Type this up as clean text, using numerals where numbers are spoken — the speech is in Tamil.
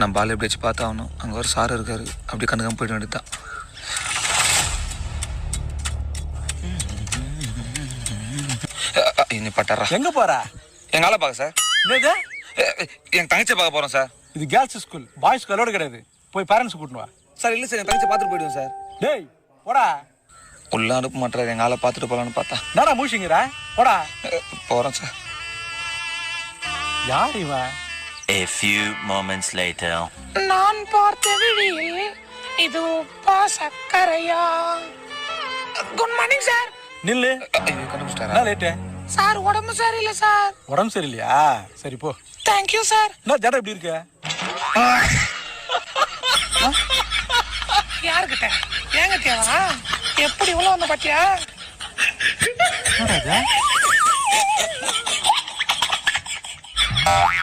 நான் பால் எப்படி வச்சு பார்த்தாகணும். அங்கே ஒரு சார் இருக்காரு, அப்படி கண்டுக்காம போயிட வேண்டியதுதான். இன்னும் பட்டாரா எங்க போற? எங்க ஆளை பார்க்க சார். என்னது? என் தங்கச்சியை பார்க்க போறோம் சார். இது கேர்ள்ஸ் ஸ்கூல், பாய்ஸ் ஸ்கூலோட கிடையாது. போய் பேரண்ட்ஸ் கூட்டினு வா. சார் இல்லை சார், என் தங்கச்சி பார்த்துட்டு போயிடுவோம் சார். டேய் போடா. உள்ள அனுப்ப மாட்டாரு, எங்க ஆளை பார்த்துட்டு போலான்னு பார்த்தா. நாடா மூஷிங்கிறா, போடா. போறோம் சார். யார் இவன்? A few moments later. நான் பார்த்த விழியில் இது உப்பா சக்கரையா? Good morning sir. நில்லு. கண்டுபிடிச்சிட்டாரா? என்ன லேட்டு? சார் உடம்பு சரியில்லை சார். உடம்பு சரியில்லையா? சரி போ. Thank you sir. என்ன ஜடம் எப்படி இருக்க? யாருக்கிட்ட? ஏங்கிட்டேவா? எப்படி உள்ள வந்த பாத்தியா? என்னடா இது?